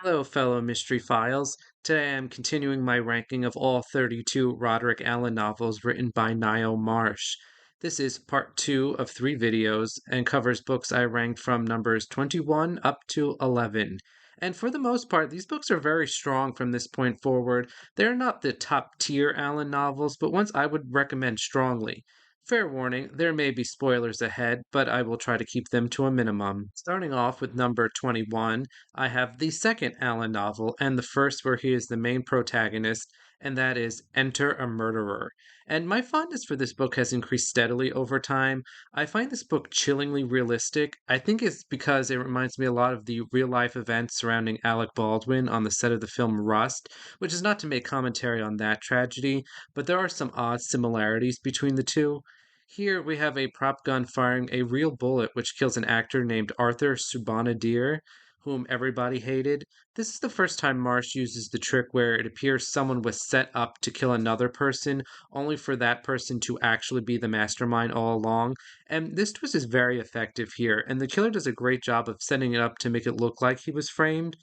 Hello, fellow Mystery Files. Today I'm continuing my ranking of all 32 Roderick Alleyn novels written by Ngaio Marsh. This is part 2 of 3 videos and covers books I ranked from numbers 21 up to 11. And for the most part, these books are very strong from this point forward. They're not the top tier Allen novels, but ones I would recommend strongly. Fair warning, there may be spoilers ahead, but I will try to keep them to a minimum. Starting off with number 21, I have the second Allen novel and the first where he is the main protagonist, and that is Enter a Murderer. And my fondness for this book has increased steadily over time. I find this book chillingly realistic. I think it's because it reminds me a lot of the real life events surrounding Alec Baldwin on the set of the film Rust, which is not to make commentary on that tragedy, but there are some odd similarities between the two. Here we have a prop gun firing a real bullet which kills an actor named Arthur Subanadir, whom everybody hated. This is the first time Marsh uses the trick where it appears someone was set up to kill another person, only for that person to actually be the mastermind all along. And this twist is very effective here, and the killer does a great job of setting it up to make it look like he was framed.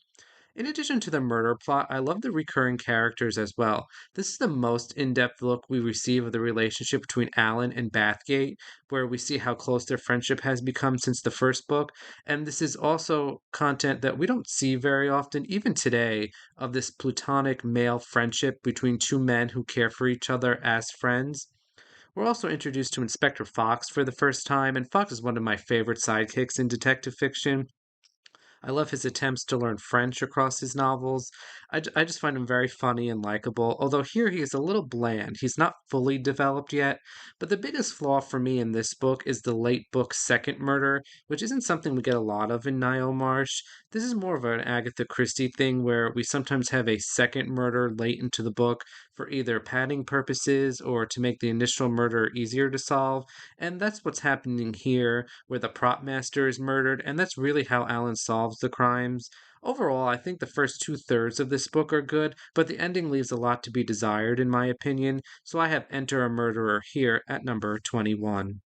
In addition to the murder plot, I love the recurring characters as well. This is the most in depth look we receive of the relationship between Alan and Bathgate, where we see how close their friendship has become since the first book. And this is also content that we don't see very often, even today, of this platonic male friendship between two men who care for each other as friends. We're also introduced to Inspector Fox for the first time, and Fox is one of my favorite sidekicks in detective fiction. I love his attempts to learn French across his novels. I just find him very funny and likable, although here he is a little bland. He's not fully developed yet, but the biggest flaw for me in this book is the late book second murder, which isn't something we get a lot of in Niall Marsh. This is more of an Agatha Christie thing where we sometimes have a second murder late into the book for either padding purposes or to make the initial murder easier to solve, and that's what's happening here, where the prop master is murdered, and that's really how Alan solves the crimes. Overall, I think the first two-thirds of this book are good, but the ending leaves a lot to be desired, in my opinion, so I have Enter a Murderer here at number 21.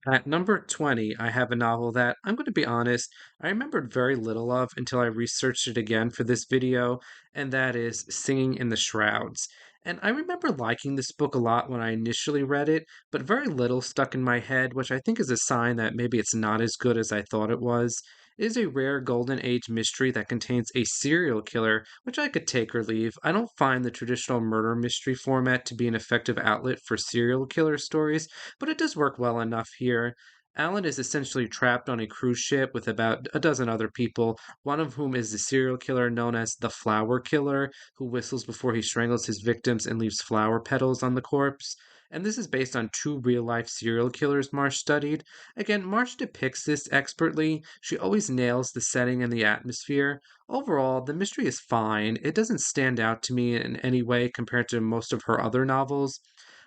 At number 20, I have a novel that, I'm going to be honest, I remembered very little of until I researched it again for this video, and that is Singing in the Shrouds. And I remember liking this book a lot when I initially read it, but very little stuck in my head, which I think is a sign that maybe it's not as good as I thought it was. It is a rare golden age mystery that contains a serial killer, which I could take or leave. I don't find the traditional murder mystery format to be an effective outlet for serial killer stories, but it does work well enough here. Alan is essentially trapped on a cruise ship with about a dozen other people, one of whom is the serial killer known as the Flower Killer, who whistles before he strangles his victims and leaves flower petals on the corpse. And this is based on two real life serial killers Marsh studied. Again, Marsh depicts this expertly. She always nails the setting and the atmosphere. Overall, the mystery is fine. It doesn't stand out to me in any way compared to most of her other novels.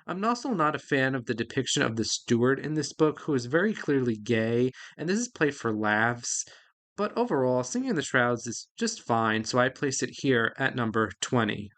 I'm also not a fan of the depiction of the steward in this book, who is very clearly gay, and this is played for laughs. But overall, Singing in the Shrouds is just fine, so I place it here at number 20.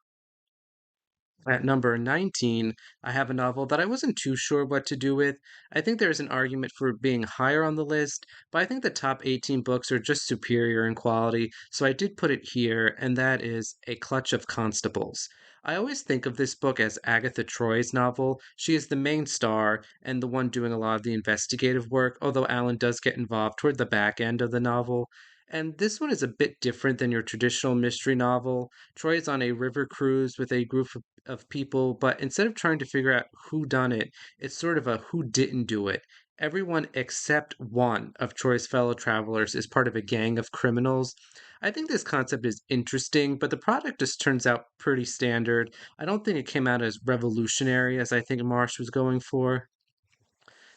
At number 19, I have a novel that I wasn't too sure what to do with. I think there's an argument for it being higher on the list, but I think the top 18 books are just superior in quality, so I did put it here, and that is A Clutch of Constables. I always think of this book as Agatha Troy's novel. She is the main star and the one doing a lot of the investigative work, although Alan does get involved toward the back end of the novel. And this one is a bit different than your traditional mystery novel. Troy is on a river cruise with a group of people, but instead of trying to figure out who done it, it's sort of a who didn't do it. Everyone except one of Troy's fellow travelers is part of a gang of criminals. I think this concept is interesting, but the product just turns out pretty standard. I don't think it came out as revolutionary as I think Marsh was going for.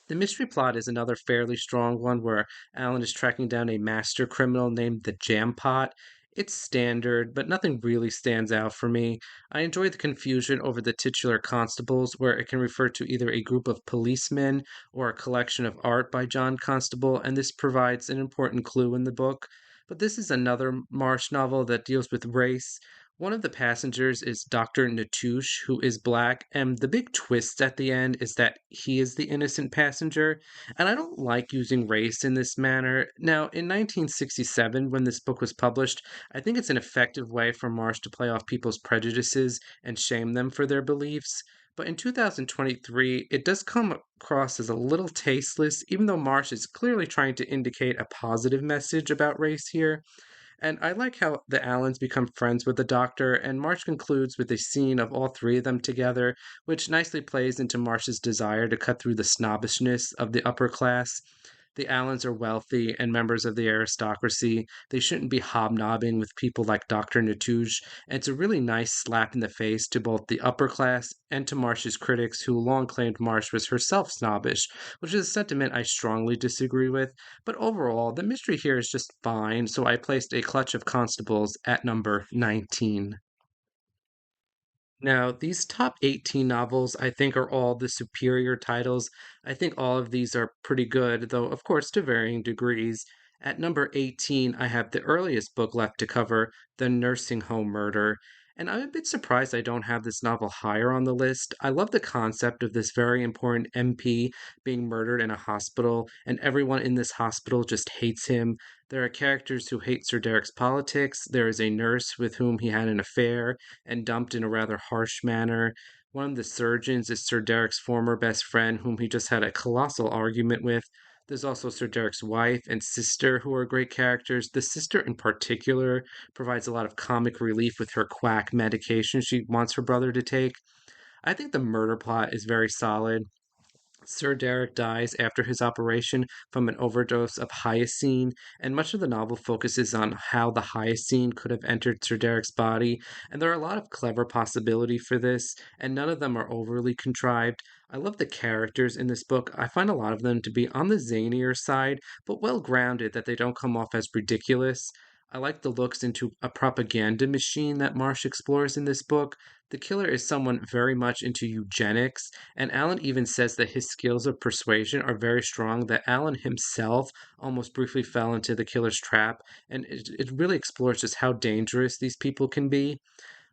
The mystery plot is another fairly strong one where Alan is tracking down a master criminal named the Jam Pot. It's standard, but nothing really stands out for me. I enjoy the confusion over the titular constables, where it can refer to either a group of policemen or a collection of art by John Constable, and this provides an important clue in the book. But this is another Marsh novel that deals with race. One of the passengers is Dr. Natouche, who is black, and the big twist at the end is that he is the innocent passenger. And I don't like using race in this manner. Now, in 1967, when this book was published, I think it's an effective way for Marsh to play off people's prejudices and shame them for their beliefs. But in 2023, it does come across as a little tasteless, even though Marsh is clearly trying to indicate a positive message about race here. And I like how the Allens become friends with the Doctor, and Marsh concludes with a scene of all three of them together, which nicely plays into Marsh's desire to cut through the snobbishness of the upper class. The Allens are wealthy and members of the aristocracy. They shouldn't be hobnobbing with people like Dr. Natouche, and it's a really nice slap in the face to both the upper class and to Marsh's critics, who long claimed Marsh was herself snobbish, which is a sentiment I strongly disagree with. But overall, the mystery here is just fine, so I placed A Clutch of Constables at number 19. Now, these top 18 novels, I think, are all the superior titles. I think all of these are pretty good, though, of course, to varying degrees. At number 18, I have the earliest book left to cover, The Nursing Home Murder. And I'm a bit surprised I don't have this novel higher on the list. I love the concept of this very important MP being murdered in a hospital, and everyone in this hospital just hates him. There are characters who hate Sir Derek's politics. There is a nurse with whom he had an affair and dumped in a rather harsh manner. One of the surgeons is Sir Derek's former best friend, whom he just had a colossal argument with. There's also Sir Derek's wife and sister, who are great characters. The sister, in particular, provides a lot of comic relief with her quack medication she wants her brother to take. I think the murder plot is very solid. Sir Derek dies after his operation from an overdose of hyoscine, and much of the novel focuses on how the hyoscine could have entered Sir Derek's body. And there are a lot of clever possibility for this, and none of them are overly contrived. I love the characters in this book. I find a lot of them to be on the zanier side, but well grounded, that they don't come off as ridiculous. I like the looks into a propaganda machine that Marsh explores in this book. The killer is someone very much into eugenics, and Allen even says that his skills of persuasion are very strong, that Allen himself almost briefly fell into the killer's trap, and it really explores just how dangerous these people can be.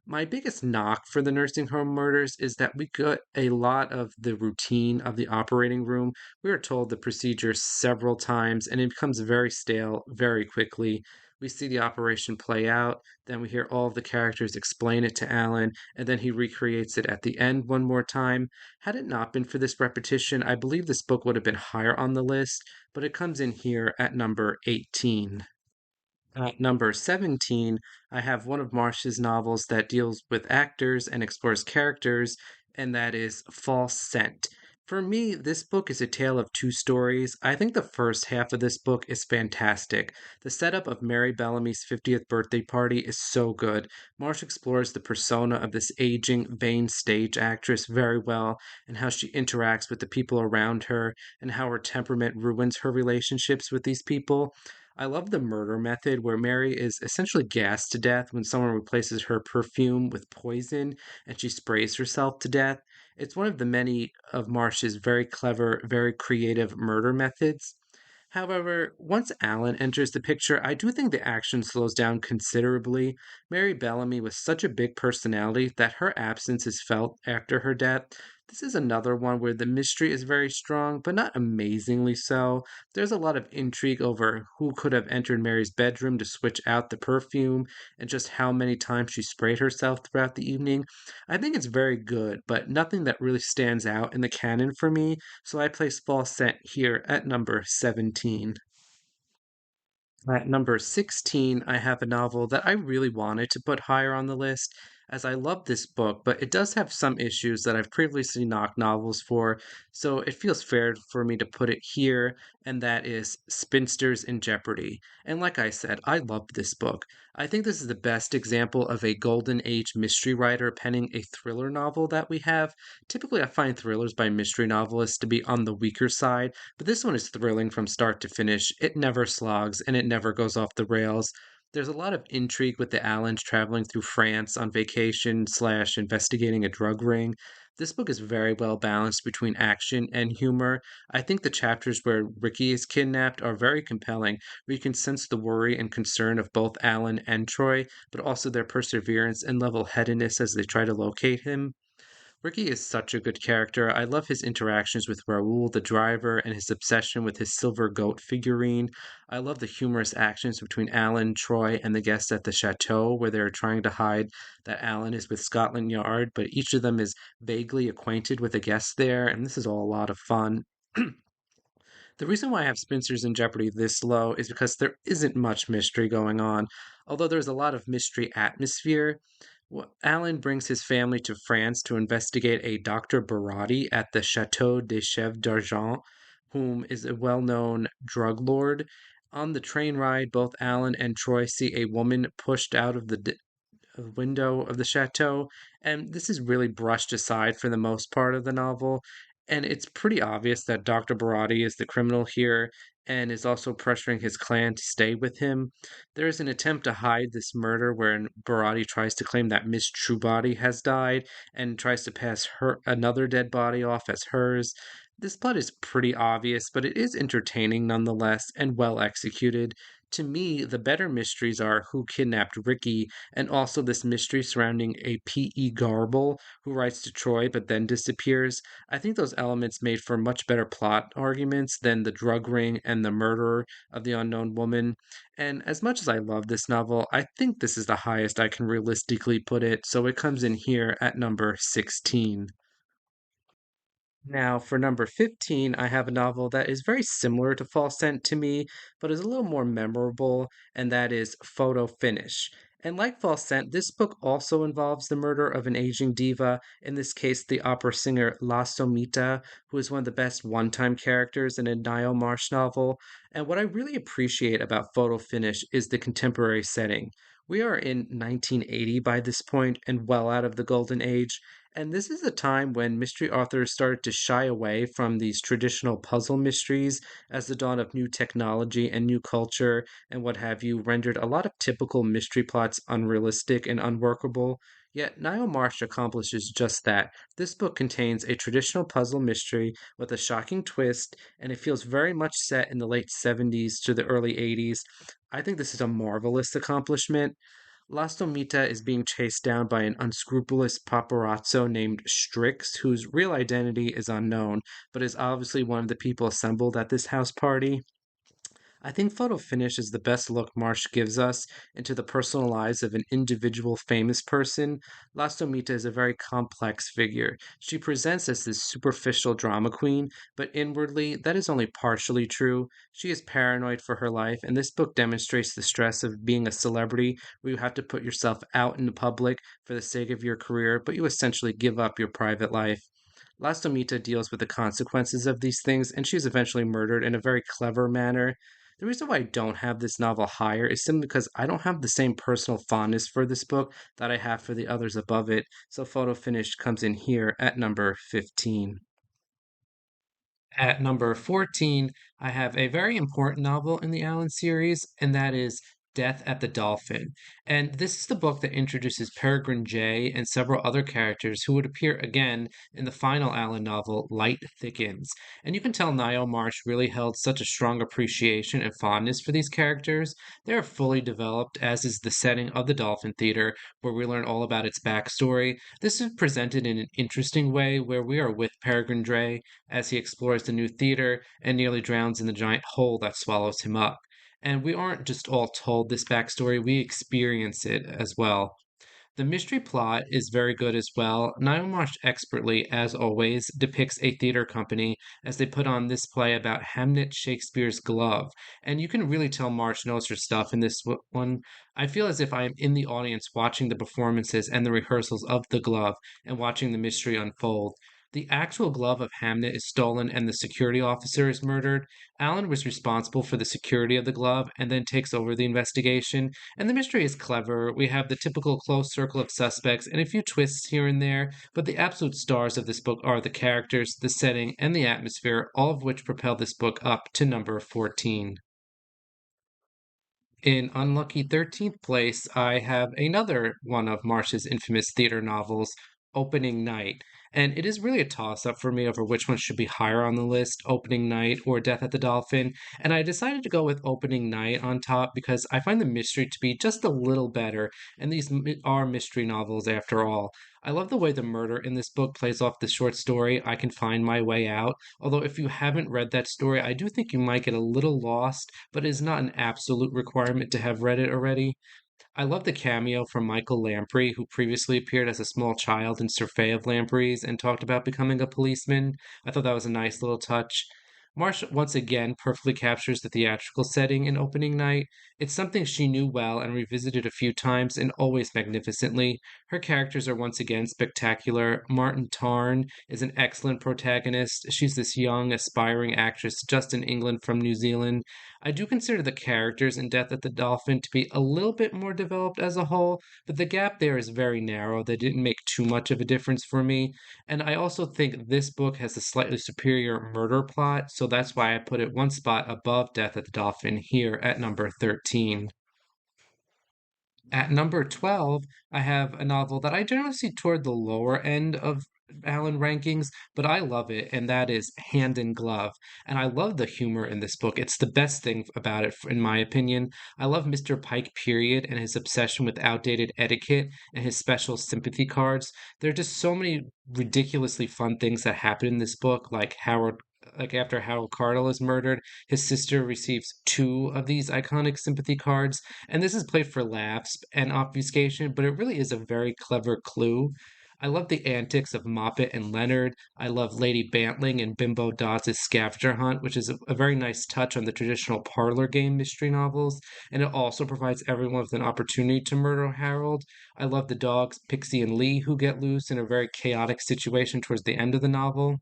My biggest knock for the nursing home murders is that we get a lot of the routine of the operating room. We are told the procedure several times, and it becomes very stale very quickly. We see the operation play out, then we hear all of the characters explain it to Alan, and then he recreates it at the end one more time. Had it not been for this repetition, I believe this book would have been higher on the list, but it comes in here at number 18. At number 17, I have one of Marsh's novels that deals with actors and explores characters, and that is False Scent. For me, this book is a tale of two stories. I think the first half of this book is fantastic. The setup of Mary Bellamy's 50th birthday party is so good. Marsh explores the persona of this aging, vain stage actress very well, and how she interacts with the people around her, and how her temperament ruins her relationships with these people. I love the murder method where Mary is essentially gassed to death when someone replaces her perfume with poison and she sprays herself to death. It's one of the many of Marsh's very clever, very creative murder methods. However, once Alan enters the picture, I do think the action slows down considerably. Mary Bellamy was such a big personality that her absence is felt after her death. This is another one where the mystery is very strong, but not amazingly so. There's a lot of intrigue over who could have entered Mary's bedroom to switch out the perfume and just how many times she sprayed herself throughout the evening. I think it's very good, but nothing that really stands out in the canon for me, so I place False Scent here at number 17. At number 16, I have a novel that I really wanted to put higher on the list, as I love this book, but it does have some issues that I've previously knocked novels for, so it feels fair for me to put it here, and that is Spinsters in Jeopardy. And like I said, I love this book. I think this is the best example of a golden age mystery writer penning a thriller novel that we have. Typically, I find thrillers by mystery novelists to be on the weaker side, but this one is thrilling from start to finish. It never slogs and it never goes off the rails. There's a lot of intrigue with the Allens traveling through France on vacation slash investigating a drug ring. This book is very well balanced between action and humor. I think the chapters where Ricky is kidnapped are very compelling, where you can sense the worry and concern of both Alan and Troy, but also their perseverance and level headedness as they try to locate him. Ricky is such a good character. I love his interactions with Raoul, the driver, and his obsession with his silver goat figurine. I love the humorous actions between Alan, Troy, and the guests at the chateau, where they're trying to hide that Alan is with Scotland Yard, but each of them is vaguely acquainted with the guests there, and this is all a lot of fun. The reason why I have Spinsters in Jeopardy this low is because there isn't much mystery going on, although there's a lot of mystery atmosphere. Alan brings his family to France to investigate a Dr. Barati at the Chateau des Chefs d'Argent, whom is a well known drug lord. On the train ride, both Alan and Troy see a woman pushed out of the window of the chateau, and this is really brushed aside for the most part of the novel. And it's pretty obvious that Dr. Barati is the criminal here and is also pressuring his clan to stay with him. There is an attempt to hide this murder wherein Barati tries to claim that Miss Truebody has died and tries to pass her another dead body off as hers. This plot is pretty obvious, but it is entertaining nonetheless and well executed. To me, the better mysteries are who kidnapped Ricky and also this mystery surrounding a P.E. Garble who writes to Troy but then disappears. I think those elements made for much better plot arguments than the drug ring and the murder of the unknown woman. And as much as I love this novel, I think this is the highest I can realistically put it, so it comes in here at number 16. Now, for number 15, I have a novel that is very similar to Fall Scent to me, but is a little more memorable, and that is Photo Finish. And like Fall Scent, this book also involves the murder of an aging diva, in this case, the opera singer La Somita, who is one of the best one time characters in a Ngaio Marsh novel. And what I really appreciate about Photo Finish is the contemporary setting. We are in 1980 by this point and well out of the golden age. And this is a time when mystery authors started to shy away from these traditional puzzle mysteries as the dawn of new technology and new culture and what have you rendered a lot of typical mystery plots unrealistic and unworkable. Yet Niall Marsh accomplishes just that. This book contains a traditional puzzle mystery with a shocking twist, and it feels very much set in the late 70s to the early 80s. I think this is a marvelous accomplishment. Lastomita is being chased down by an unscrupulous paparazzo named Strix, whose real identity is unknown, but is obviously one of the people assembled at this house party. I think Photo Finish is the best look Marsh gives us into the personal lives of an individual famous person. Lastomita is a very complex figure. She presents as this superficial drama queen, but inwardly, that is only partially true. She is paranoid for her life, and this book demonstrates the stress of being a celebrity where you have to put yourself out in the public for the sake of your career, but you essentially give up your private life. Lastomita deals with the consequences of these things, and she is eventually murdered in a very clever manner. The reason why I don't have this novel higher is simply because I don't have the same personal fondness for this book that I have for the others above it, so Photo Finish comes in here at number 15. At number 14, I have a very important novel in the Allen series, and that is Death at the Dolphin. And this is the book that introduces Peregrine J and several other characters who would appear again in the final Allen novel, Light Thickens. And you can tell Niall Marsh really held such a strong appreciation and fondness for these characters. They are fully developed, as is the setting of the Dolphin Theater, where we learn all about its backstory. This is presented in an interesting way, where we are with Peregrine J as he explores the new theater and nearly drowns in the giant hole that swallows him up. And we aren't just all told this backstory, we experience it as well. The mystery plot is very good as well. Niall Marsh expertly, as always, depicts a theater company as they put on this play about Hamnet Shakespeare's glove. And you can really tell Marsh knows her stuff in this one. I feel as if I am in the audience watching the performances and the rehearsals of the glove and watching the mystery unfold. The actual glove of Hamnet is stolen and the security officer is murdered. Alan was responsible for the security of the glove and then takes over the investigation. And the mystery is clever. We have the typical close circle of suspects and a few twists here and there, but the absolute stars of this book are the characters, the setting, and the atmosphere, all of which propel this book up to number 14. In unlucky 13th place, I have another one of Marsh's infamous theater novels, Opening Night. And it is really a toss up for me over which one should be higher on the list, Opening Night or Death at the Dolphin. And I decided to go with Opening Night on top because I find the mystery to be just a little better. And these are mystery novels after all. I love the way the murder in this book plays off the short story, I Can Find My Way Out. Although, if you haven't read that story, I do think you might get a little lost, but it is not an absolute requirement to have read it already. I love the cameo from Michael Lamprey, who previously appeared as a small child in Sir Fay of Lampreys and talked about becoming a policeman. I thought that was a nice little touch. Marsh once again perfectly captures the theatrical setting in opening night. It's something she knew well and revisited a few times and always magnificently. Her characters are once again spectacular. Martin Tarn is an excellent protagonist. She's this young, aspiring actress just in England from New Zealand. I do consider the characters in Death at the Dolphin to be a little bit more developed as a whole, but the gap there is very narrow. They didn't make too much of a difference for me. And I also think this book has a slightly superior murder plot, so that's why I put it one spot above Death at the Dolphin here at number 13. At number 12, I have a novel that I generally see toward the lower end of Allen rankings, but I love it, and that is Hand in Glove. And I love the humor in this book. It's the best thing about it, in my opinion. I love Mr. Pike, period, and his obsession with outdated etiquette and his special sympathy cards. There are just so many ridiculously fun things that happen in this book, like after Harold Cardle is murdered, his sister receives two of these iconic sympathy cards, and this is played for laughs and obfuscation, but it really is a very clever clue. I love the antics of Moppet and Leonard. I love Lady Bantling and Bimbo Dodds' scavenger hunt, which is a very nice touch on the traditional parlor game mystery novels, and it also provides everyone with an opportunity to murder Harold. I love the dogs, Pixie and Lee, who get loose in a very chaotic situation towards the end of the novel.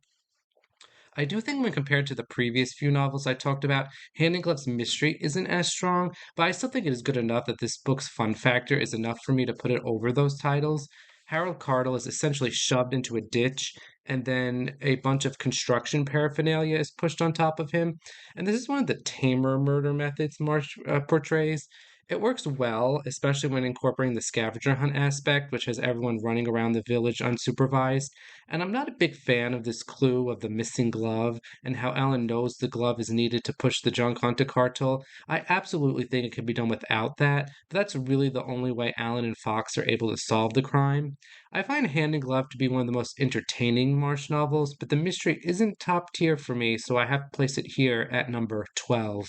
I do think when compared to the previous few novels I talked about, Hand in Glove's mystery isn't as strong, but I still think it is good enough that this book's fun factor is enough for me to put it over those titles. Harold Cardle is essentially shoved into a ditch, and then a bunch of construction paraphernalia is pushed on top of him. And this is one of the tamer murder methods Marsh portrays. It works well, especially when incorporating the scavenger hunt aspect, which has everyone running around the village unsupervised. And I'm not a big fan of this clue of the missing glove and how Alan knows the glove is needed to push the junk onto Cartel. I absolutely think it could be done without that, but that's really the only way Alan and Fox are able to solve the crime. I find Hand in Glove to be one of the most entertaining Marsh novels, but the mystery isn't top tier for me, so I have to place it here at number 12.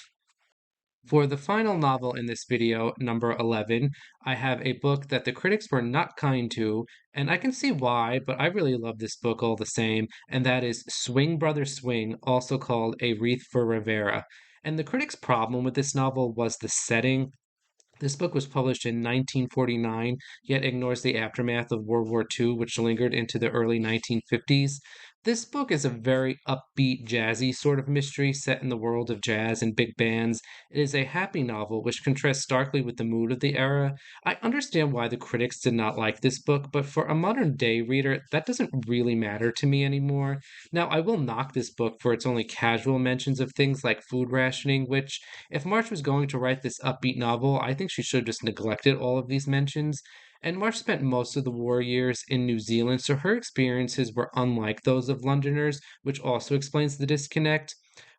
For the final novel in this video, number 11, I have a book that the critics were not kind to, and I can see why, but I really love this book all the same, and that is Swing Brother Swing, also called A Wreath for Rivera. And the critics' problem with this novel was the setting. This book was published in 1949, yet ignores the aftermath of World War II, which lingered into the early 1950s. This book is a very upbeat, jazzy sort of mystery set in the world of jazz and big bands. It is a happy novel, which contrasts starkly with the mood of the era. I understand why the critics did not like this book, but for a modern day reader, that doesn't really matter to me anymore. Now, I will knock this book for its only casual mentions of things like food rationing, which if Marsh was going to write this upbeat novel, I think she should have just neglected all of these mentions. And Marsh spent most of the war years in New Zealand, so her experiences were unlike those of Londoners, which also explains the disconnect.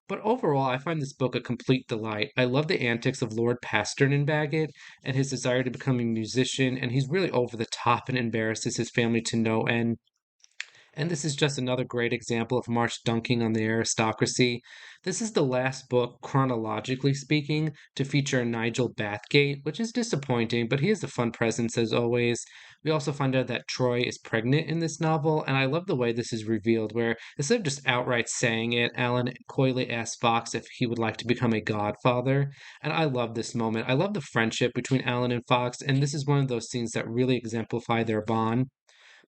But overall, I find this book a complete delight. I love the antics of Lord Pastern in Bagot and his desire to become a musician, and he's really over the top and embarrasses his family to no end. And this is just another great example of Marsh dunking on the aristocracy. This is the last book, chronologically speaking, to feature Nigel Bathgate, which is disappointing, but he is a fun presence as always. We also find out that Troy is pregnant in this novel, and I love the way this is revealed, where instead of just outright saying it, Alan coyly asks Fox if he would like to become a godfather. And I love this moment. I love the friendship between Alan and Fox, and this is one of those scenes that really exemplify their bond.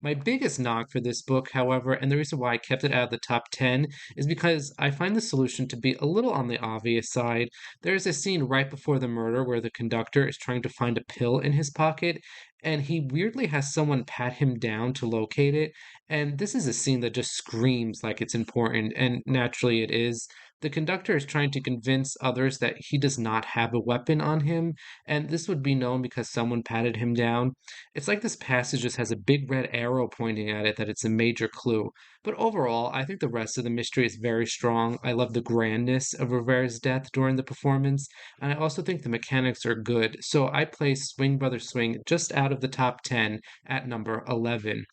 My biggest knock for this book, however, and the reason why I kept it out of the top 10, is because I find the solution to be a little on the obvious side. There is a scene right before the murder where the conductor is trying to find a pill in his pocket, and he weirdly has someone pat him down to locate it. And this is a scene that just screams like it's important, and naturally it is. The conductor is trying to convince others that he does not have a weapon on him, and this would be known because someone patted him down. It's like this passage just has a big red arrow pointing at it that it's a major clue. But overall, I think the rest of the mystery is very strong. I love the grandness of Rivera's death during the performance, and I also think the mechanics are good. So I place Swing Brother Swing just out of the top 10 at number 11.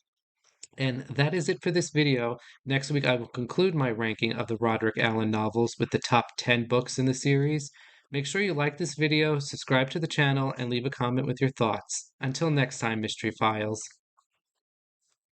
And that is it for this video. Next week, I will conclude my ranking of the Roderick Alleyn novels with the top 10 books in the series. Make sure you like this video, subscribe to the channel, and leave a comment with your thoughts. Until next time, Mystery Files.